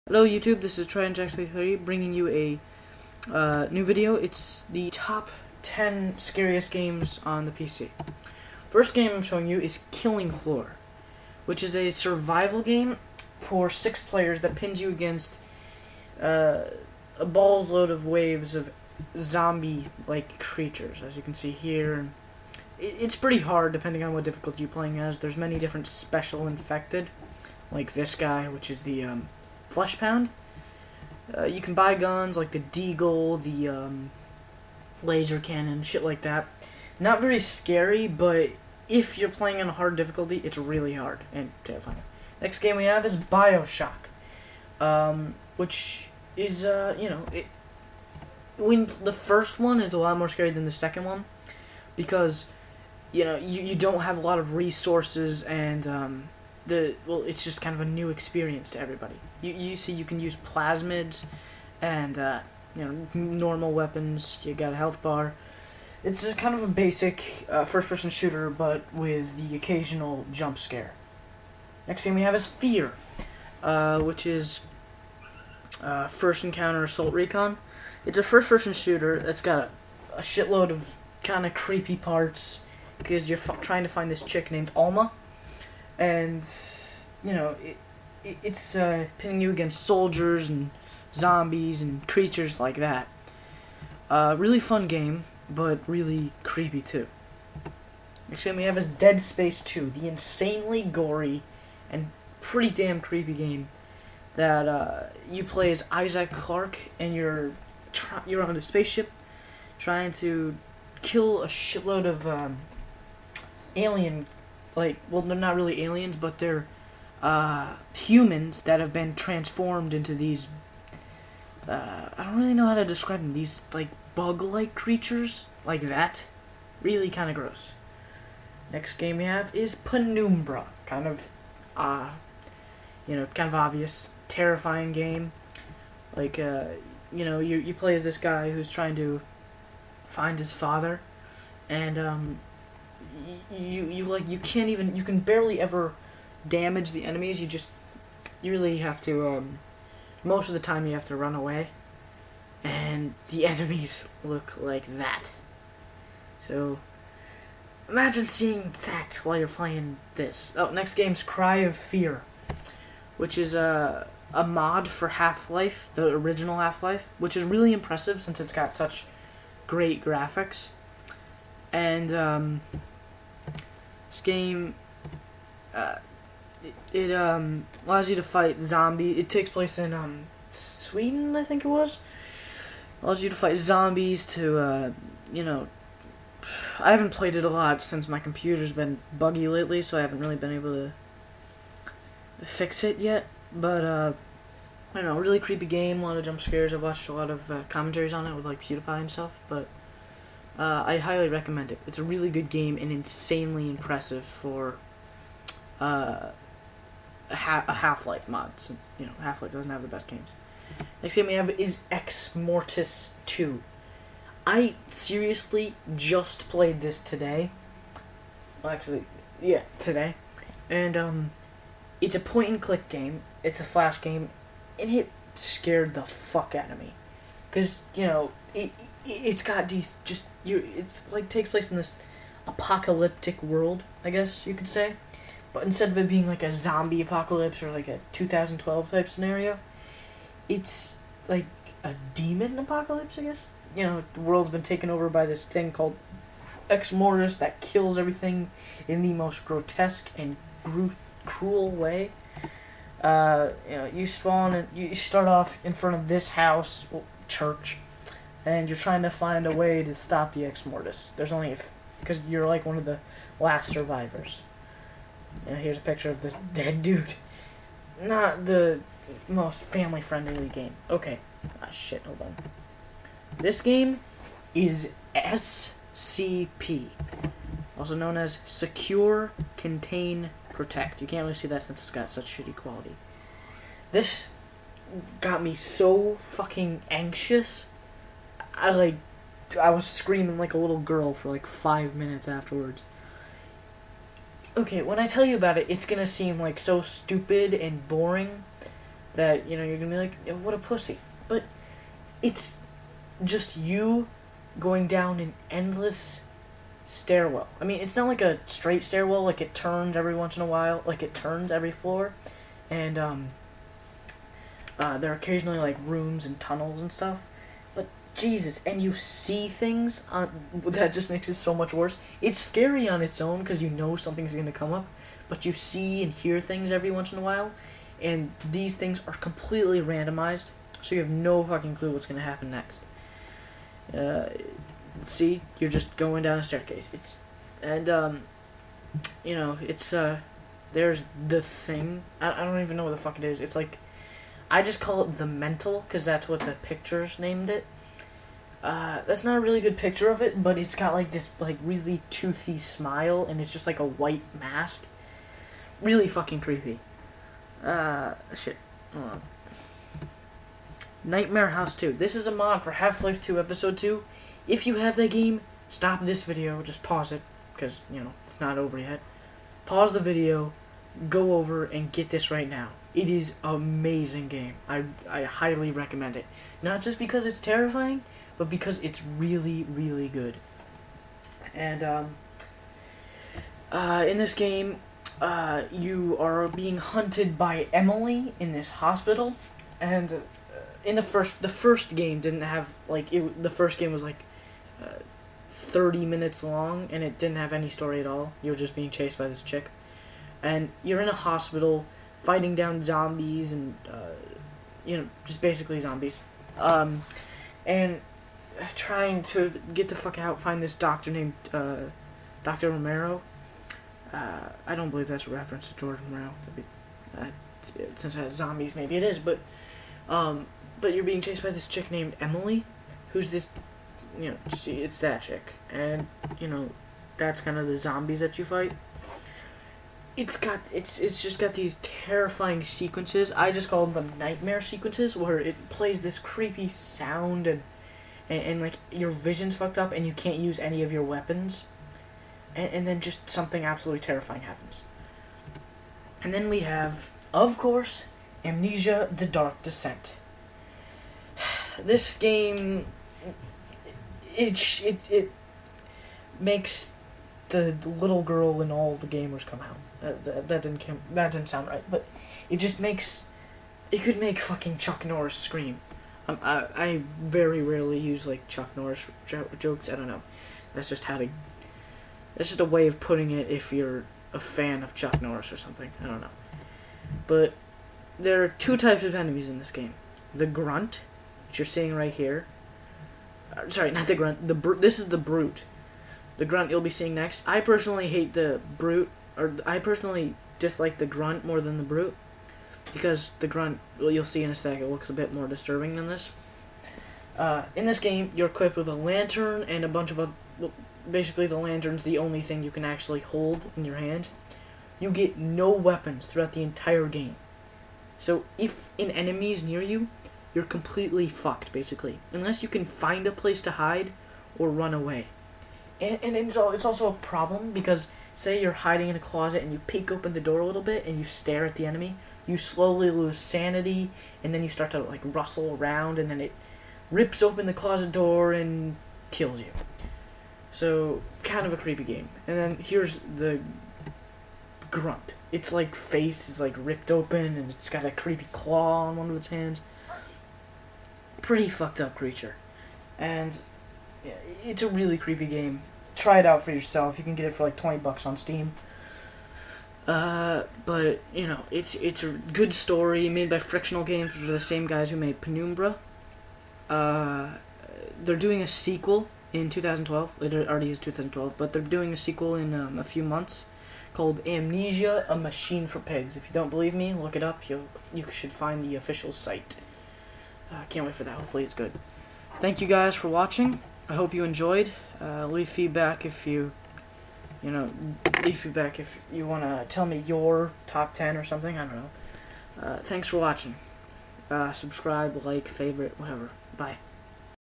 Hello YouTube, this is TryandJack23 bringing you a new video. It's the top 10 scariest games on the PC. First game I'm showing you is Killing Floor, which is a survival game for 6 players that pins you against a balls load of waves of zombie-like creatures, as you can see here. It's pretty hard depending on what difficulty you're playing as. There's many different special infected, like this guy, which is the Flesh Pound. You can buy guns like the Deagle, the laser cannon, shit like that. Not very scary, but if you're playing on a hard difficulty, it's really hard and terrifying. Next game we have is BioShock, which is when the first one is a lot more scary than the second one, because you don't have a lot of resources and it's just kind of a new experience to everybody. You see, you can use plasmids and normal weapons. You got a health bar. It's just kind of a basic first-person shooter, but with the occasional jump scare. Next thing we have is Fear, which is First Encounter Assault Recon. It's a first-person shooter that's got a shitload of kind of creepy parts because you're trying to find this chick named Alma. And, it's pinning you against soldiers and zombies and creatures like that. Really fun game, but really creepy too. Next thing we have is Dead Space 2, the insanely gory and pretty damn creepy game that you play as Isaac Clarke, and you're on a spaceship trying to kill a shitload of alien. Well, they're not really aliens, but they're humans that have been transformed into these, I don't really know how to describe them, these, bug-like creatures, like that. Really kind of gross. Next game we have is Penumbra. Kind of obvious. Terrifying game. You play as this guy who's trying to find his father, and, you can barely ever damage the enemies. You really have to, most of the time you have to run away, and the enemies look like that. So imagine seeing that while you're playing this. Oh, next game's Cry of Fear, which is a mod for Half-Life, the original Half-Life, which is really impressive since it's got such great graphics. And this game, it allows you to fight zombies. It takes place in Sweden, I think it was. Allows you to fight zombies to, I haven't played it a lot since my computer's been buggy lately, so I haven't really been able to fix it yet. But, I don't know, really creepy game, a lot of jump scares. I've watched a lot of commentaries on it with, PewDiePie and stuff, but I highly recommend it. It's a really good game and insanely impressive for a Half-Life mod. Since, Half-Life doesn't have the best games. Next game we have is Ex Mortis 2. I seriously just played this today. Well, actually, yeah, today. And it's a point-and-click game. It's a flash game, and it scared the fuck out of me. Because, it's got these takes place in this apocalyptic world, I guess you could say. But instead of it being like a zombie apocalypse or like a 2012 type scenario, it's like a demon apocalypse, I guess. The world's been taken over by this thing called Ex Mortis that kills everything in the most grotesque and cruel way. You spawn and you start off in front of this house, church, and you're trying to find a way to stop the Ex Mortis. There's only because you're like one of the last survivors. Here's a picture of this dead dude. Not the most family-friendly game. Okay. Ah, shit, hold on. This game is SCP, also known as Secure, Contain, Protect. You can't really see that since it's got such shitty quality. This got me so fucking anxious. I was screaming like a little girl for 5 minutes afterwards. Okay, when I tell you about it, it's gonna seem so stupid and boring, that, you know, you're gonna be like, "Yeah, what a pussy." But it's just you going down an endless stairwell. I mean, it's not like a straight stairwell, like it turns every once in a while, like it turns every floor, and there are occasionally like rooms and tunnels and stuff. But Jesus, and you see things that just makes it so much worse. It's scary on its own because you know something's gonna come up, but you see and hear things every once in a while, and these things are completely randomized, so you have no fucking clue what's gonna happen next. See, you're just going down a staircase. You know, it's there's the thing. I don't even know what the fuck it is. It's like, I just call it the mental because that's what the pictures named it. That's not a really good picture of it, but it's got like this like really toothy smile, and it's just like a white mask. Really fucking creepy. Shit. Hold on. Nightmare House 2. This is a mod for Half-Life 2 Episode 2. If you have that game, stop this video, just pause it, because, you know, it's not over yet. Pause the video, go over, and get this right now. It is an amazing game. I highly recommend it. Not just because it's terrifying, but because it's really, really good. And, in this game, you are being hunted by Emily in this hospital, and in the first game didn't have like the first game was like 30 minutes long, and it didn't have any story at all. You were just being chased by this chick, and you're in a hospital fighting down zombies and you know, just basically zombies, and trying to get the fuck out, find this doctor named Dr. Romero. I don't believe that's a reference to George Romero. Since it has zombies, maybe it is, but you're being chased by this chick named Emily, who's this, you know, it's that chick, and, you know, that's kind of the zombies that you fight. It's just got these terrifying sequences. I just call them nightmare sequences, where it plays this creepy sound, and like, your vision's fucked up, and you can't use any of your weapons, and then just something absolutely terrifying happens. And then we have, of course, Amnesia: The Dark Descent. This game, it makes the little girl and all the gamers come out. That didn't sound right, but it just makes, it could make fucking Chuck Norris scream. I very rarely use like Chuck Norris jokes. I don't know. That's just a way of putting it if you're a fan of Chuck Norris or something. I don't know. But there are two types of enemies in this game. The Grunt, which you're seeing right here. Sorry, not the Grunt. This is the Brute. The Grunt you'll be seeing next. I personally hate the Brute, or I personally dislike the Grunt more than the Brute, because the Grunt, well, you'll see in a sec, it looks a bit more disturbing than this. In this game, you're equipped with a lantern and a bunch of other... Well, basically, the lantern's the only thing you can actually hold in your hand. You get no weapons throughout the entire game. So, if an enemy is near you, you're completely fucked, basically. Unless you can find a place to hide or run away. And it's also a problem, because say you're hiding in a closet and you peek open the door a little bit and you stare at the enemy, you slowly lose sanity, and then you start to like rustle around, and then it rips open the closet door and kills you. So, kind of a creepy game. And then here's the Grunt. Its like face is like ripped open, and it's got a creepy claw on one of its hands. Pretty fucked up creature. And yeah, it's a really creepy game. Try it out for yourself. You can get it for like $20 on Steam. But you know, it's a good story made by Frictional Games, which are the same guys who made Penumbra. They're doing a sequel in 2012. It already is 2012, but they're doing a sequel in a few months called Amnesia: A Machine for Pigs. If you don't believe me, look it up. You should find the official site. Can't wait for that. Hopefully it's good. Thank you guys for watching. I hope you enjoyed. Leave feedback if you want to tell me your top 10 or something. I don't know. Thanks for watching. Subscribe, like, favorite, whatever. Bye.